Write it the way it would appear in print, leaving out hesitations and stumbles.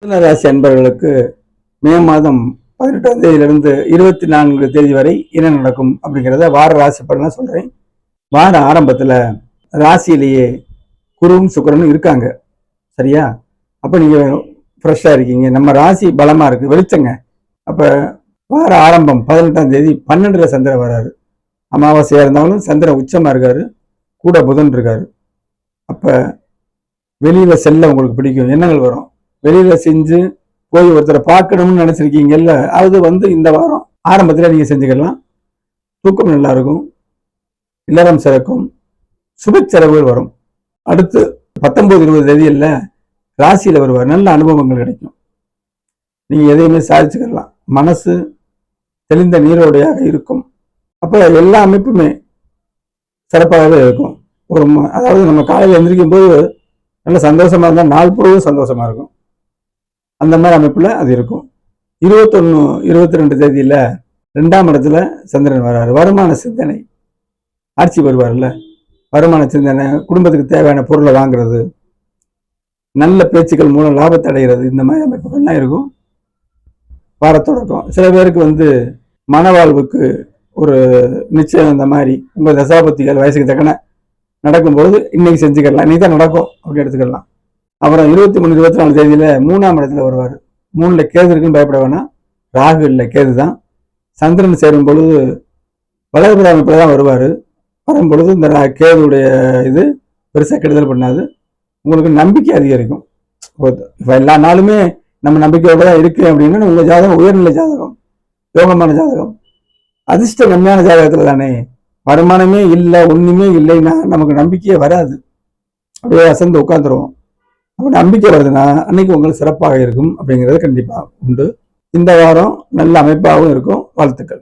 மிதுன ராசி அன்பர்களுக்கு மே மாதம் 18ஆம் தேதியிலிருந்து 24 தேதி வரை என்ன நடக்கும் அப்படிங்கிறத வார ராசி பலனா சொல்றேன். வார ஆரம்பத்துல ராசியிலேயே குருவும் சுக்கிரனும் இருக்காங்க. சரியா? அப்ப நீங்க ஃப்ரெஷ்ஷா இருக்கீங்க. நம்ம ராசி பலமா இருக்கு, வெளிச்சங்க. அப்ப வார ஆரம்பம் 18ஆம் தேதி 12ல சந்திரன் வராரு. அமாவாசையா இருந்தாலும் சந்திரன் உச்சமா இருக்காரு, கூட புதன் இருக்காரு. அப்ப வெளியில செல்ல உங்களுக்கு பிடிக்கும், எண்ணங்கள் வரும். வெளியில செஞ்சு போய் ஒருத்தரை பார்க்கணும்னு நினைச்சிருக்கீங்கல்ல, அது இந்த வாரம் ஆரம்பத்துல நீங்க செஞ்சுக்கலாம். தூக்கம் நல்லா இருக்கும், இல்லறம் சிறக்கும், சுப செலவுகள் வரும். அடுத்து 19-20 தேதியில ராசியில வருவார், நல்ல அனுபவங்கள் கிடைக்கும். நீங்க எதையுமே சாதிச்சுக்கலாம். மனசு தெளிந்த நீரோடையாக இருக்கும். அப்ப எல்லா அமைப்புமே சிறப்பாகவே இருக்கும். அதாவது நம்ம காலையில் எந்திரிக்கும் போது நல்ல சந்தோஷமா இருந்தா நாள் பொழுதும் சந்தோஷமா இருக்கும். அந்த மாதிரி அமைப்புல அது இருக்கும். 21-22 தேதியில 2ஆம் இடத்துல சந்திரன் வர்றாரு. வருமான சிந்தனை, ஆட்சி வருவார்ல, வருமான சிந்தனை, குடும்பத்துக்கு தேவையான பொருளை வாங்குறது, நல்ல பேச்சுக்கள் மூலம் லாபத்தை அடைகிறது, இந்த மாதிரி அமைப்புகள்லாம் இருக்கும். வாரத்தொடக்கம் சில பேருக்கு மனவாழ்வுக்கு ஒரு நிச்சயம், இந்த மாதிரி உங்க தசாபத்திகள் வயசுக்கு தக்கன நடக்கும்போது இன்னைக்கு செஞ்சுக்கலாம், இன்னைக்கு தான் நடக்கும் அப்படி எடுத்துக்கலாம். அப்புறம் 23-24 தேதியில 3ஆம் இடத்துல வருவார். 3ல கேது இருக்குன்னு பயப்பட வேணாம், ராகு இல்லை, கேது தான். சந்திரன் சேரும் பொழுது வளர்பிற அமைப்புல தான் வருவார். வரும்பொழுது இந்த கேதுடைய இது பெருசாக கெடுதல் பண்ணாது, உங்களுக்கு நம்பிக்கை அதிகரிக்கும். இப்போ எல்லா நாளுமே நம்ம நம்பிக்கையோட தான் இருக்கு அப்படின்னா உங்க ஜாதகம் உயர்நிலை ஜாதகம், யோகமான ஜாதகம், அதிர்ஷ்ட கம்மியான ஜாதகத்துல தானே. வருமானமே இல்லை, ஒண்ணுமே இல்லைன்னா நமக்கு நம்பிக்கையே வராது, அப்படியே அசந்து உட்காந்துருவோம். அப்போ நம்பிக்கை வருதுன்னா அன்னைக்கு உங்களுக்கு சிறப்பாக இருக்கும் அப்படிங்கிறது கண்டிப்பாக உண்டு. இந்த வாரம் நல்ல அமைப்பாகவும் இருக்கும். வாழ்த்துக்கள்.